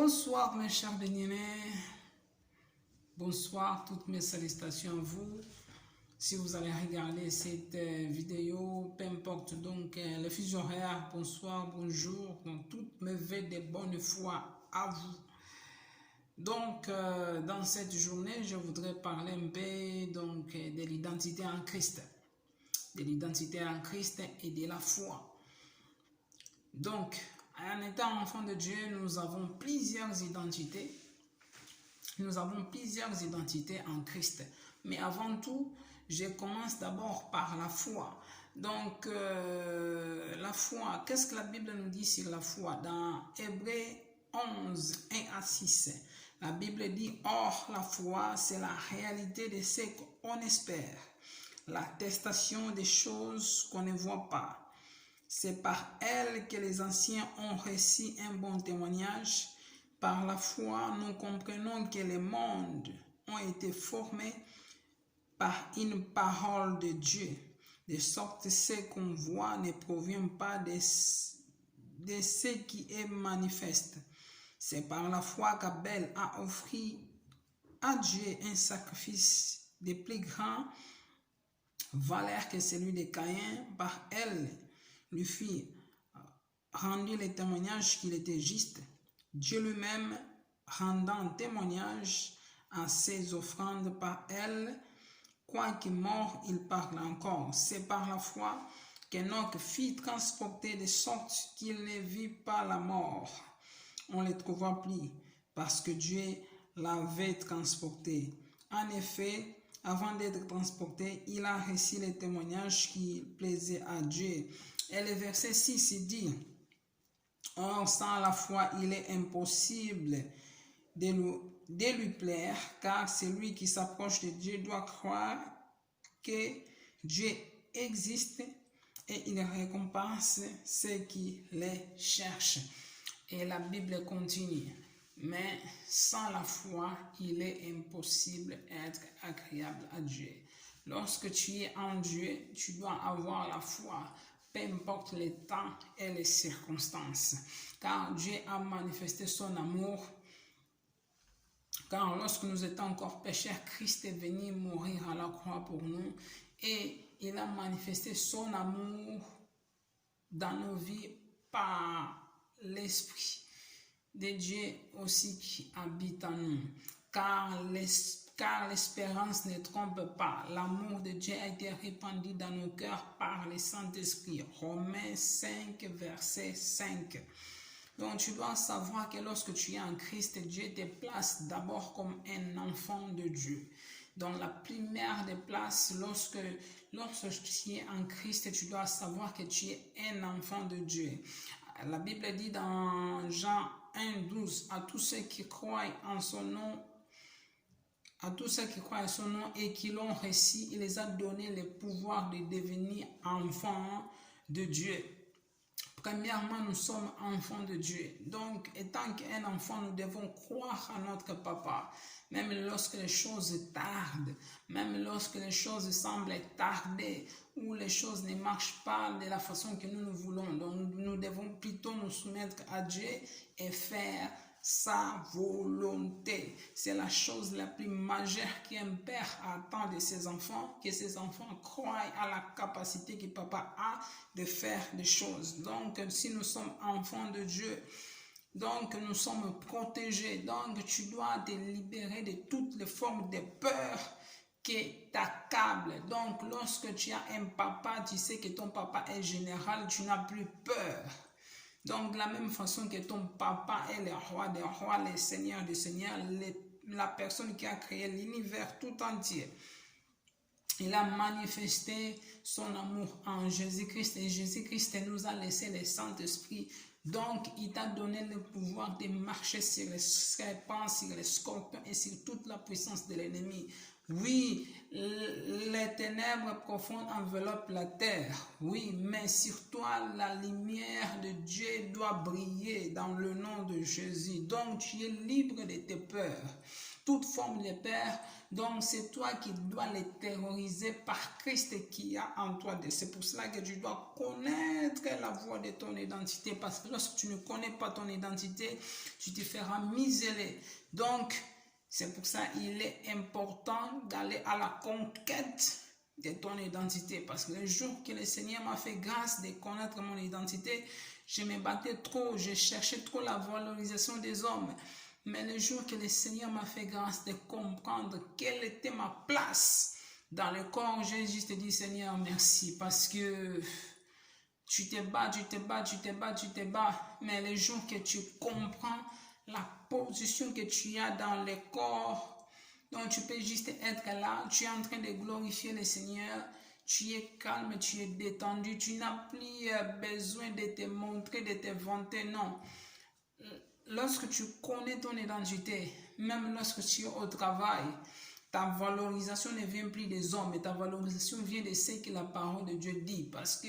Bonsoir mes chers bien-aimés, bonsoir, toutes mes salutations à vous. Si vous allez regarder cette vidéo, peu importe donc le fuseau horaire, bonsoir, bonjour, donc toutes mes vœux de bonne foi à vous. Donc dans cette journée, je voudrais parler un peu donc de l'identité en Christ, et de la foi. Donc, en étant enfant de Dieu, nous avons plusieurs identités. Nous avons plusieurs identités en Christ. Mais avant tout, je commence d'abord par la foi. Donc, la foi, qu'est-ce que la Bible nous dit sur la foi? Dans Hébreux 11, 1 à 6, la Bible dit « Or, la foi, c'est la réalité de ce qu'on espère, l'attestation des choses qu'on ne voit pas. C'est par elle que les anciens ont reçu un bon témoignage. Par la foi, nous comprenons que les mondes ont été formés par une parole de Dieu, de sorte que ce qu'on voit ne provient pas de ce qui est manifeste. C'est par la foi qu'Abel a offert à Dieu un sacrifice de plus grande valeur que celui de Caïn. Par elle, lui fit rendu le témoignage qu'il était juste, Dieu lui-même rendant témoignage à ses offrandes. Par elle, quoique mort, il parle encore. C'est par la foi qu'Enoch fut transporté de sorte qu'il ne vit pas la mort. On ne le trouva plus, parce que Dieu l'avait transporté. En effet, avant d'être transporté, il a reçu le témoignage qui plaisait à Dieu. Et le verset 6 dit « Or, sans la foi, il est impossible de lui plaire, car celui qui s'approche de Dieu doit croire que Dieu existe et il récompense ceux qui les cherchent. » Et la Bible continue. Mais sans la foi, il est impossible d'être agréable à Dieu. Lorsque tu es en Dieu, tu dois avoir la foi, peu importe le temps et les circonstances. Car Dieu a manifesté son amour. Car lorsque nous étions encore pécheurs, Christ est venu mourir à la croix pour nous. Et il a manifesté son amour dans nos vies par l'Esprit de Dieu aussi qui habite en nous. Car l'espérance ne trompe pas. L'amour de Dieu a été répandu dans nos cœurs par le Saint-Esprit. Romains 5, verset 5. Donc tu dois savoir que lorsque tu es en Christ, Dieu te place d'abord comme un enfant de Dieu. Donc la première des places, lorsque tu es en Christ, tu dois savoir que tu es un enfant de Dieu. La Bible dit dans Jean 1, 12, à tous ceux qui croient en son nom, et qui l'ont reçu, il les a donné le pouvoir de devenir enfants de Dieu. Premièrement, nous sommes enfants de Dieu. Donc, étant qu'un enfant, nous devons croire à notre papa. Même lorsque les choses tardent, même lorsque les choses semblent tarder, ou les choses ne marchent pas de la façon que nous voulons. Donc, nous devons plutôt nous soumettre à Dieu et faire sa volonté. C'est la chose la plus majeure qu'un père attend de ses enfants, que ses enfants croient à la capacité que papa a de faire des choses. Donc, si nous sommes enfants de Dieu, donc nous sommes protégés. Donc, tu dois te libérer de toutes les formes de peur qui t'accablent. Donc, lorsque tu as un papa, tu sais que ton papa est général, tu n'as plus peur. Donc, de la même façon que ton papa est le roi des rois, le seigneur des seigneurs, la personne qui a créé l'univers tout entier. Il a manifesté son amour en Jésus-Christ et Jésus-Christ nous a laissé le Saint-Esprit. Donc, il t'a donné le pouvoir de marcher sur les serpents, sur les scorpions et sur toute la puissance de l'ennemi. Oui, les ténèbres profondes enveloppent la terre. Oui, mais sur toi, la lumière de Dieu doit briller dans le nom de Jésus. Donc, tu es libre de tes peurs. Toute forme de peur, donc c'est toi qui dois les terroriser par Christ qui a en toi. C'est pour cela que tu dois connaître la voie de ton identité. Parce que lorsque tu ne connais pas ton identité, tu te feras museler. Donc, c'est pour ça qu'il est important d'aller à la conquête de ton identité. Parce que le jour que le Seigneur m'a fait grâce de connaître mon identité, je me battais trop, je cherchais trop la valorisation des hommes. Mais le jour que le Seigneur m'a fait grâce de comprendre quelle était ma place dans le corps, j'ai juste dit Seigneur merci parce que tu te bats, tu te bats, tu te bats, tu te bats. Mais le jour que tu comprends la position que tu as dans le corps, donc tu peux juste être là, tu es en train de glorifier le Seigneur, tu es calme, tu es détendu, tu n'as plus besoin de te montrer, de te vanter, non. Lorsque tu connais ton identité, même lorsque tu es au travail, ta valorisation ne vient plus des hommes, mais ta valorisation vient de ce que la parole de Dieu dit. Parce que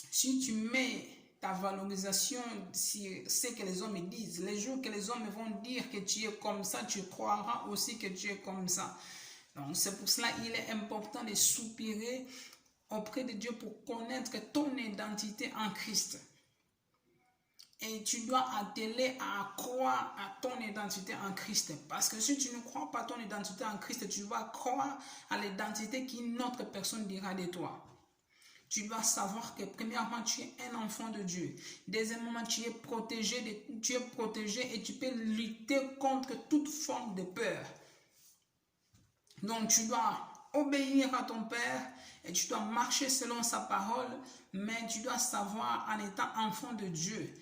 si tu mets ta valorisation sur ce que les hommes disent, les jours que les hommes vont dire que tu es comme ça, tu croiras aussi que tu es comme ça. Donc c'est pour cela qu'il est important de soupirer auprès de Dieu pour connaître ton identité en Christ. Et tu dois atteler à croire à ton identité en Christ. Parce que si tu ne crois pas à ton identité en Christ, tu vas croire à l'identité qu'une autre personne dira de toi. Tu dois savoir que premièrement, tu es un enfant de Dieu. Deuxièmement, tu es protégé et tu peux lutter contre toute forme de peur. Donc, tu dois obéir à ton Père et tu dois marcher selon sa parole, mais tu dois savoir en étant enfant de Dieu.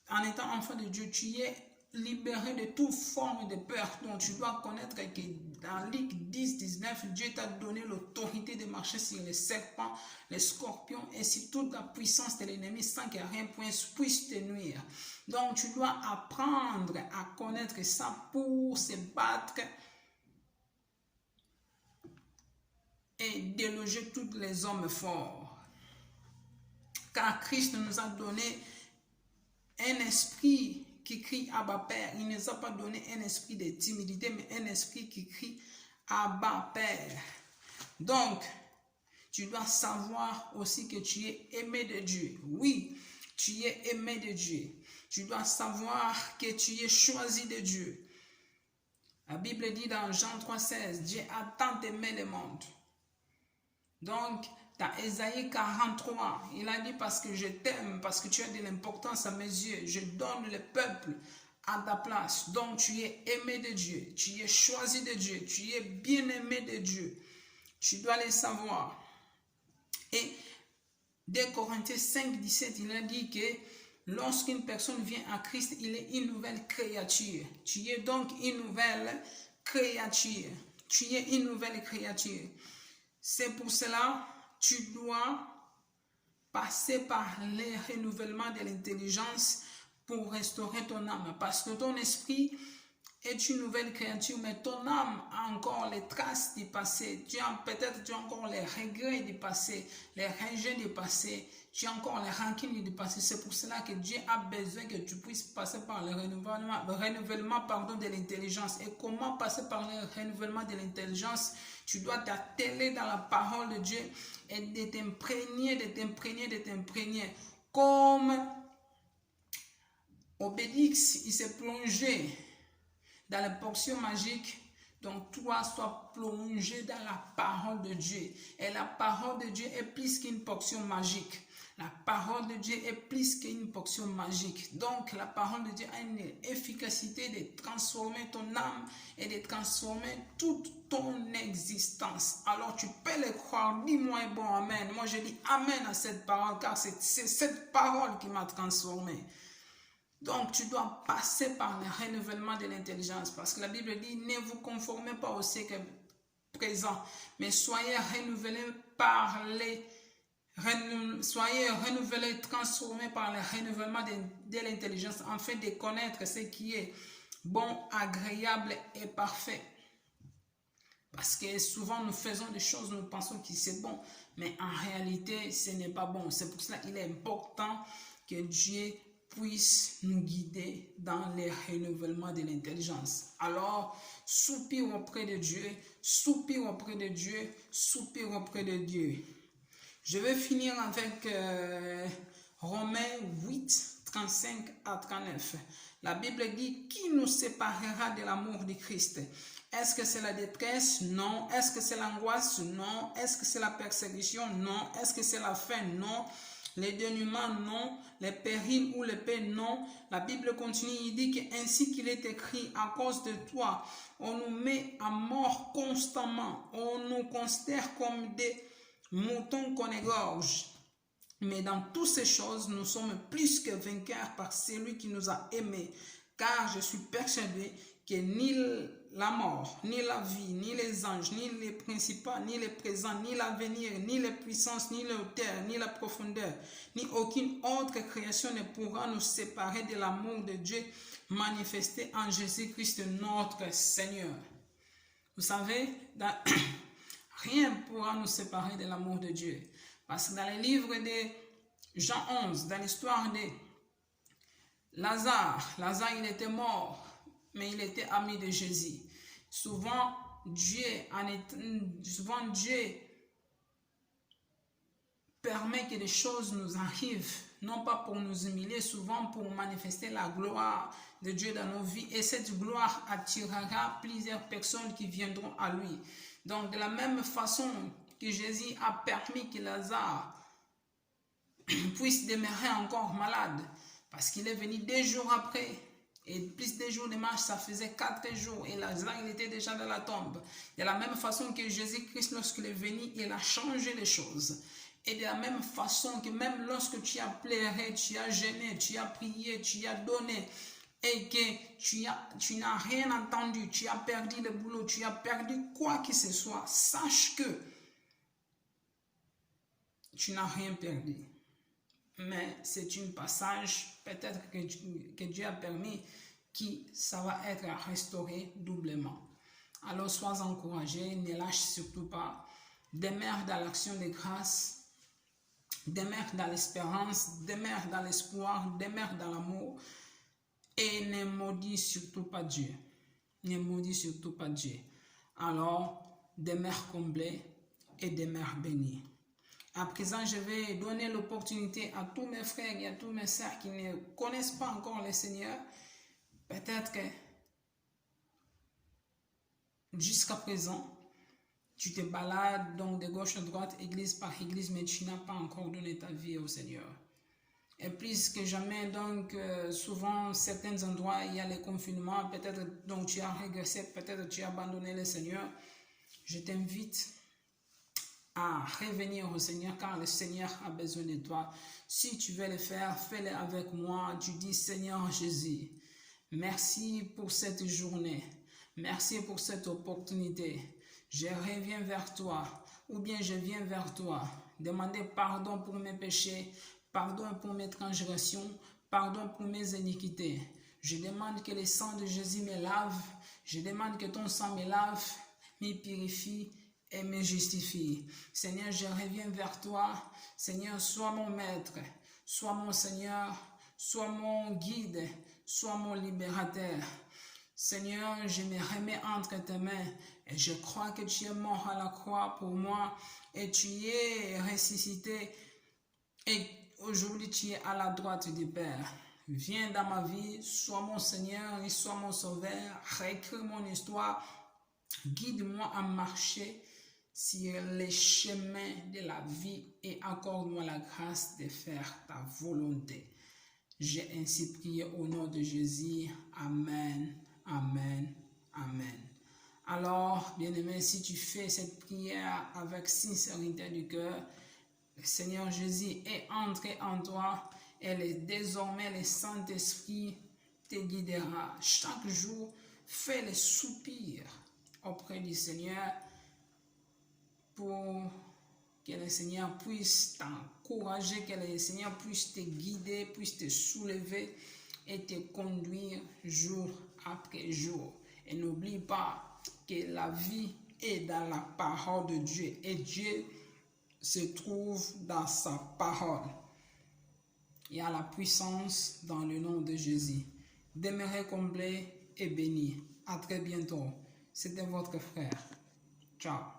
En étant enfant de Dieu, tu es libéré de toute forme de peur. Donc, tu dois connaître que dans Luc 10, 19, Dieu t'a donné l'autorité de marcher sur les serpents, les scorpions et sur toute la puissance de l'ennemi sans que rien puisse te nuire. Donc, tu dois apprendre à connaître ça pour se battre et déloger tous les hommes forts. Car Christ nous a donné un esprit qui crie Abba Père. Il ne nous a pas donné un esprit de timidité, mais un esprit qui crie Abba Père. Donc, tu dois savoir aussi que tu es aimé de Dieu. Oui, tu es aimé de Dieu. Tu dois savoir que tu es choisi de Dieu. La Bible dit dans Jean 3,16, Dieu a tant aimé le monde. Donc, dans Ésaïe 43, il a dit parce que je t'aime, parce que tu as de l'importance à mes yeux, je donne le peuple à ta place. Donc, tu es aimé de Dieu, tu es choisi de Dieu, tu es bien-aimé de Dieu. Tu dois le savoir. Et 2 Corinthiens 5, 17, il a dit que lorsqu'une personne vient à Christ, il est une nouvelle créature. Tu es donc une nouvelle créature. Tu es une nouvelle créature. C'est pour cela que tu dois passer par le renouvellement de l'intelligence pour restaurer ton âme. Parce que ton esprit est une nouvelle créature, mais ton âme a encore les traces du passé. Peut-être tu as encore les regrets du passé, les rejets du passé, tu as encore les rancines du passé. C'est pour cela que Dieu a besoin que tu puisses passer par le renouvellement de l'intelligence. Et comment passer par le renouvellement de l'intelligence? Tu dois t'atteler dans la parole de Dieu et de t'imprégner. Comme Obélix, il s'est plongé dans la portion magique, donc toi sois plongé dans la parole de Dieu. Et la parole de Dieu est plus qu'une portion magique. La parole de Dieu est plus qu'une portion magique. Donc la parole de Dieu a une efficacité de transformer ton âme et de transformer toute ton existence. Alors tu peux le croire. Dis-moi un bon amen. Moi je dis amen à cette parole car c'est cette parole qui m'a transformé. Donc, tu dois passer par le renouvellement de l'intelligence. Parce que la Bible dit, ne vous conformez pas au siècle présent, mais soyez renouvelés transformés par le renouvellement de l'intelligence, afin de connaître ce qui est bon, agréable et parfait. Parce que souvent nous faisons des choses, nous pensons que c'est bon, mais en réalité ce n'est pas bon. C'est pour cela qu'il est important que Dieu puisse nous guider dans le renouvellement de l'intelligence. Alors, soupire auprès de Dieu, soupire auprès de Dieu, soupire auprès de Dieu. Je vais finir avec Romains 8, 35 à 39. La Bible dit, qui nous séparera de l'amour de Christ? Est-ce que c'est la détresse? Non. Est-ce que c'est l'angoisse? Non. Est-ce que c'est la persécution? Non. Est-ce que c'est la faim? Non. Les dénûments? Non. Les périls ou les paix? Non. La Bible continue, il dit qu'ainsi qu'il est écrit, à cause de toi, on nous met à mort constamment. On nous considère comme des moutons qu'on égorge. Mais dans toutes ces choses, nous sommes plus que vainqueurs par celui qui nous a aimés. Car je suis persuadé que ni la mort, ni la vie, ni les anges, ni les principats, ni les présents, ni l'avenir, ni les puissances, ni la hauteur, ni la profondeur, ni aucune autre création ne pourra nous séparer de l'amour de Dieu manifesté en Jésus-Christ notre Seigneur. Vous savez, rien ne pourra nous séparer de l'amour de Dieu. Parce que dans le livre de Jean 11, dans l'histoire de Lazare, il était mort, mais il était ami de Jésus. Souvent, Dieu permet que des choses nous arrivent, non pas pour nous humilier, souvent pour manifester la gloire de Dieu dans nos vies. Et cette gloire attirera plusieurs personnes qui viendront à lui. Donc, de la même façon que Jésus a permis que Lazare puisse demeurer encore malade, parce qu'il est venu 2 jours après, et plus de jours de marche, ça faisait 4 jours, et Lazare, il était déjà dans la tombe. De la même façon que Jésus-Christ, lorsqu'il est venu, il a changé les choses. Et de la même façon que même lorsque tu as pleuré, tu as gêné, tu as prié, tu as donné, et que tu n'as rien entendu, tu as perdu le boulot, tu as perdu quoi que ce soit, sache que tu n'as rien perdu. Mais c'est un passage peut-être que Dieu a permis que ça va être restauré doublement. Alors sois encouragé, ne lâche surtout pas, demeure dans l'action de grâce, demeure dans l'espérance, demeure dans l'espoir, demeure dans l'amour et ne maudis surtout pas Dieu. Ne maudis surtout pas Dieu. Alors demeure comblé et demeure béni. À présent, je vais donner l'opportunité à tous mes frères et à tous mes sœurs qui ne connaissent pas encore le Seigneur. Peut-être que jusqu'à présent, tu te balades donc de gauche à droite, église par église, mais tu n'as pas encore donné ta vie au Seigneur. Et plus que jamais, donc, souvent, certains endroits, il y a les confinements, peut-être donc tu as régressé, peut-être tu as abandonné le Seigneur. Je t'invite à revenir au Seigneur, car le Seigneur a besoin de toi. Si tu veux le faire, fais-le avec moi. Tu dis, Seigneur Jésus, merci pour cette journée. Merci pour cette opportunité. Je reviens vers toi, ou bien je viens vers toi. Demander pardon pour mes péchés, pardon pour mes transgressions, pardon pour mes iniquités. Je demande que le sang de Jésus me lave. Je demande que ton sang me lave, me purifie et me justifie. Seigneur, je reviens vers toi. Seigneur, sois mon maître, sois mon Seigneur, sois mon guide, sois mon libérateur. Seigneur, je me remets entre tes mains et je crois que tu es mort à la croix pour moi et tu es ressuscité et aujourd'hui tu es à la droite du Père. Viens dans ma vie, sois mon Seigneur et sois mon Sauveur, réécris mon histoire, guide-moi à marcher sur les chemins de la vie et accorde-moi la grâce de faire ta volonté. J'ai ainsi prié au nom de Jésus. Amen, amen, amen. Alors, bien-aimé, si tu fais cette prière avec sincérité du cœur, le Seigneur Jésus est entré en toi et désormais le Saint-Esprit te guidera. Chaque jour, fais les soupirs auprès du Seigneur pour que le Seigneur puisse t'encourager, que le Seigneur puisse te guider, puisse te soulever et te conduire jour après jour. Et n'oublie pas que la vie est dans la parole de Dieu et Dieu se trouve dans sa parole. Il y a la puissance dans le nom de Jésus. Demeurez comblés et bénis. À très bientôt. C'était votre frère. Ciao.